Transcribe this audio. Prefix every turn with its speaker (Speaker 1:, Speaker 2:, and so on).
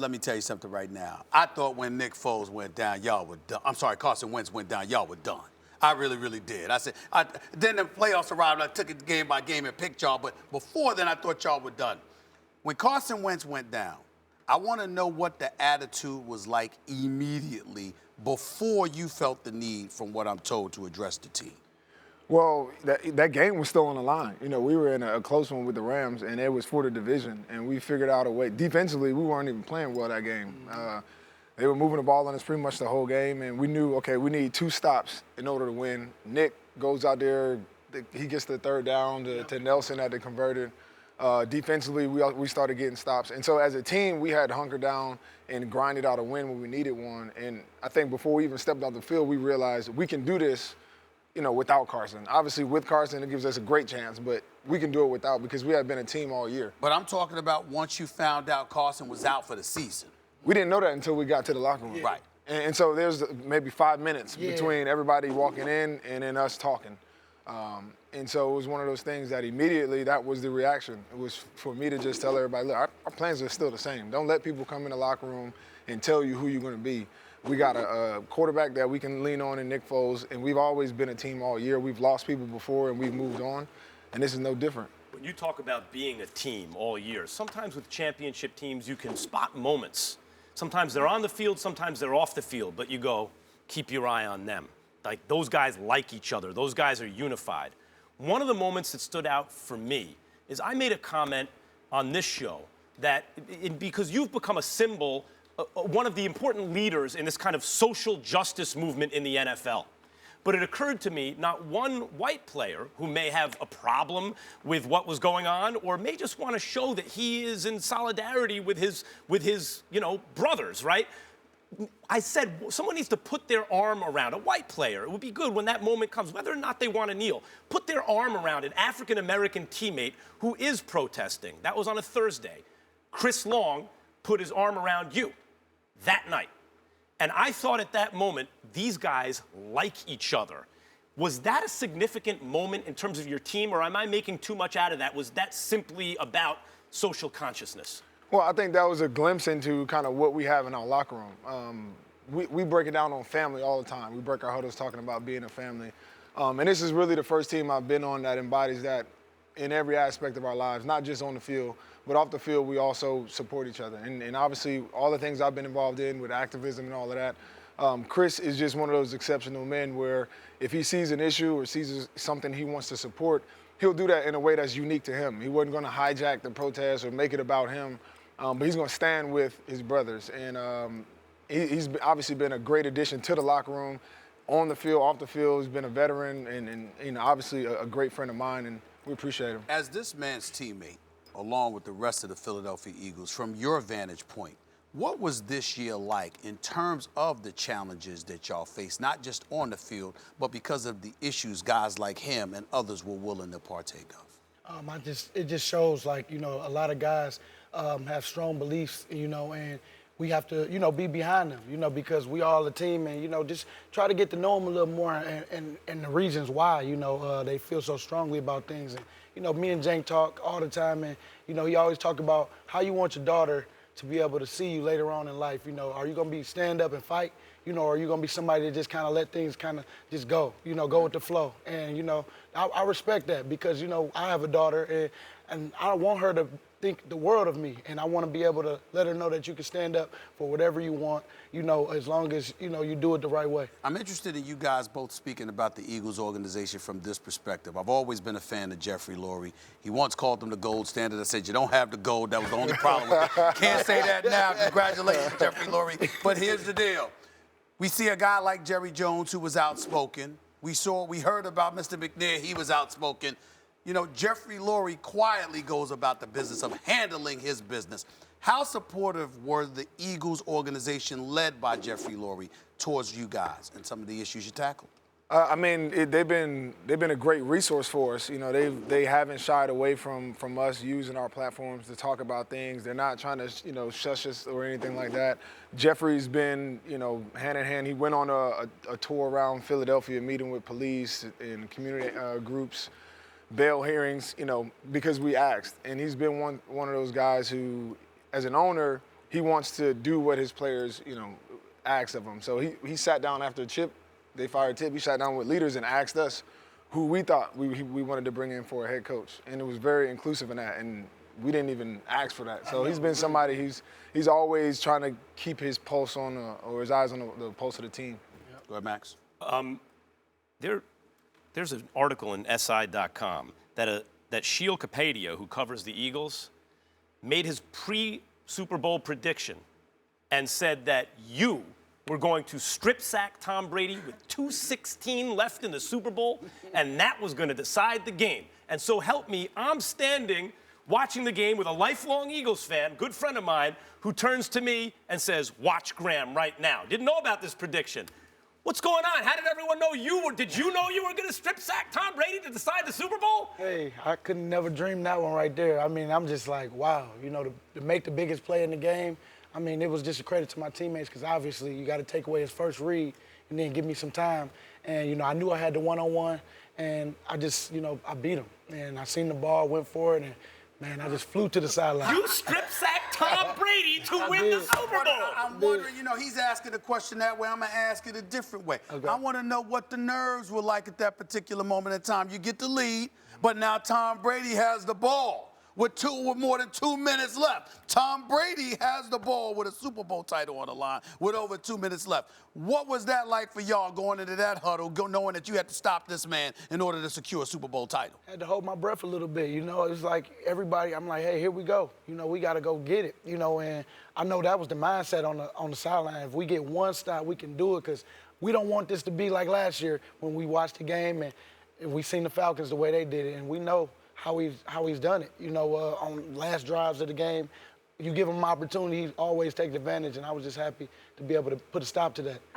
Speaker 1: Let me tell you something right now. I thought when Nick Foles went down, y'all were done. I'm sorry, Carson Wentz went down, y'all were done. I really, really did. I said, then the playoffs arrived, I took it game by game and picked y'all, but before then I thought y'all were done. When Carson Wentz went down, I want to know what the attitude was like immediately before you felt the need, from what I'm told, to address the team.
Speaker 2: Well, that game was still on the line. You know, we were in a close one with the Rams, and it was for the division, and we figured out a way. Defensively, we weren't even playing well that game. They were moving the ball on us pretty much the whole game, and we knew, okay, we need 2 stops in order to win. Nick goes out there, he gets the third down to Nelson that they converted. Defensively, we started getting stops. And so as a team, we had to hunker down and grinded out a win when we needed one. And I think before we even stepped off the field, we realized we can do this, you know, without Carson. Obviously, with Carson, it gives us a great chance, but we can do it without because we have been a team all year.
Speaker 1: But I'm talking about once you found out Carson was out for the season.
Speaker 2: We didn't know that until we got to the locker room.
Speaker 1: Yeah. Right.
Speaker 2: And so there's maybe 5 minutes between everybody walking in and then us talking. And so it was one of those things that immediately that was the reaction. It was for me to just tell everybody, look, our plans are still the same. Don't let people come in the locker room and tell you who you're going to be. We got a quarterback that we can lean on in Nick Foles, and we've always been a team all year. We've lost people before, and we've moved on, and this is no different.
Speaker 3: When you talk about being a team all year, sometimes with championship teams you can spot moments. Sometimes they're on the field, sometimes they're off the field, but you go, keep your eye on them. Like, those guys like each other. Those guys are unified. One of the moments that stood out for me is I made a comment on this show that because you've become a symbol, one of the important leaders in this kind of social justice movement in the NFL. But it occurred to me, not one white player who may have a problem with what was going on or may just want to show that he is in solidarity with his brothers, right? I said someone needs to put their arm around a white player. It would be good when that moment comes, whether or not they want to kneel. Put their arm around an African-American teammate who is protesting. That was on a Thursday. Chris Long put his arm around you that night. And I thought at that moment, these guys like each other. Was that a significant moment in terms of your team, or am I making too much out of that? Was that simply about social consciousness?
Speaker 2: Well, I think that was a glimpse into kind of what we have in our locker room. We break it down on family all the time. We break our huddles talking about being a family. And this is really the first team I've been on that embodies that in every aspect of our lives, not just on the field, but off the field, we also support each other. And obviously, all the things I've been involved in with activism and all of that, Chris is just one of those exceptional men where if he sees an issue or sees something he wants to support, he'll do that in a way that's unique to him. He wasn't going to hijack the protest or make it about him. But he's going to stand with his brothers. And he's obviously been a great addition to the locker room, on the field, off the field. He's been a veteran and obviously a great friend of mine, and we appreciate him.
Speaker 1: As this man's teammate, along with the rest of the Philadelphia Eagles, from your vantage point, what was this year like in terms of the challenges that y'all faced, not just on the field, but because of the issues guys like him and others were willing to partake of?
Speaker 4: It just shows, like, a lot of guys have strong beliefs, and we have to, be behind them, because we all a team, and, just try to get to know them a little more and the reasons why, they feel so strongly about things. And, me and Jank talk all the time, and, he always talk about how you want your daughter to be able to see you later on in life. Are you going to be stand up and fight, or are you going to be somebody that just kind of let things kind of just go, go with the flow? And, I respect that because, I have a daughter, and I want her to think the world of me, and I want to be able to let her know that you can stand up for whatever you want, as long as, you do it the right way.
Speaker 1: I'm interested in you guys both speaking about the Eagles organization from this perspective. I've always been a fan of Jeffrey Lurie. He once called them the gold standard. I said, you don't have the gold. That was the only problem with it. Can't say that now. Congratulations, Jeffrey Lurie. But here's the deal. We see a guy like Jerry Jones who was outspoken. We heard about Mr. McNair. He was outspoken. Jeffrey Lurie quietly goes about the business of handling his business. How supportive were the Eagles organization led by Jeffrey Lurie towards you guys and some of the issues you tackled?
Speaker 2: They've been a great resource for us. They haven't shied away from us using our platforms to talk about things. They're not trying to, shush us or anything like that. Jeffrey's been, hand in hand. He went on a tour around Philadelphia, meeting with police and community groups, bail hearings, because we asked. And he's been one of those guys who, as an owner, he wants to do what his players, ask of him. So he sat down after Chip, they fired Tip. He sat down with leaders and asked us who we thought we wanted to bring in for a head coach, and it was very inclusive in that. And we didn't even ask for that. So he's been somebody he's always trying to keep his pulse on or his eyes on the pulse of the team.
Speaker 1: Go ahead, Max.
Speaker 3: There's an article in SI.com that Sheil Kapadia, who covers the Eagles, made his pre-Super Bowl prediction and said that you were going to strip sack Tom Brady with 2:16 left in the Super Bowl, and that was going to decide the game. And so help me, I'm standing watching the game with a lifelong Eagles fan, good friend of mine, who turns to me and says, "Watch Graham right now." Didn't know about this prediction. What's going on? How did everyone know did you know you were going to strip sack Tom Brady to decide the Super Bowl?
Speaker 4: Hey, I couldn't never dream that one right there. I mean, I'm just like, wow, to make the biggest play in the game. I mean, it was just a credit to my teammates because obviously you got to take away his first read and then give me some time. And, I knew I had the one-on-one, and I just, I beat him. And I seen the ball, went for it, and, man, I just flew to the sideline.
Speaker 3: You strip-sacked Tom Brady to win the Super Bowl.
Speaker 1: I'm wondering, he's asking the question that way. I'm going to ask it a different way.
Speaker 4: Okay.
Speaker 1: I want to know what the nerves were like at that particular moment in time. You get the lead, but now Tom Brady has the ball with more than 2 minutes left. Tom Brady has the ball with a Super Bowl title on the line with over 2 minutes left. What was that like for y'all going into that huddle, knowing that you had to stop this man in order to secure a Super Bowl title?
Speaker 4: I had to hold my breath a little bit, It's like everybody, I'm like, hey, here we go. We got to go get it, and I know that was the mindset on the sideline. If we get one stop, we can do it because we don't want this to be like last year when we watched the game and we seen the Falcons the way they did it, and we know how he's done it. On last drives of the game, you give him an opportunity, he always takes advantage, and I was just happy to be able to put a stop to that.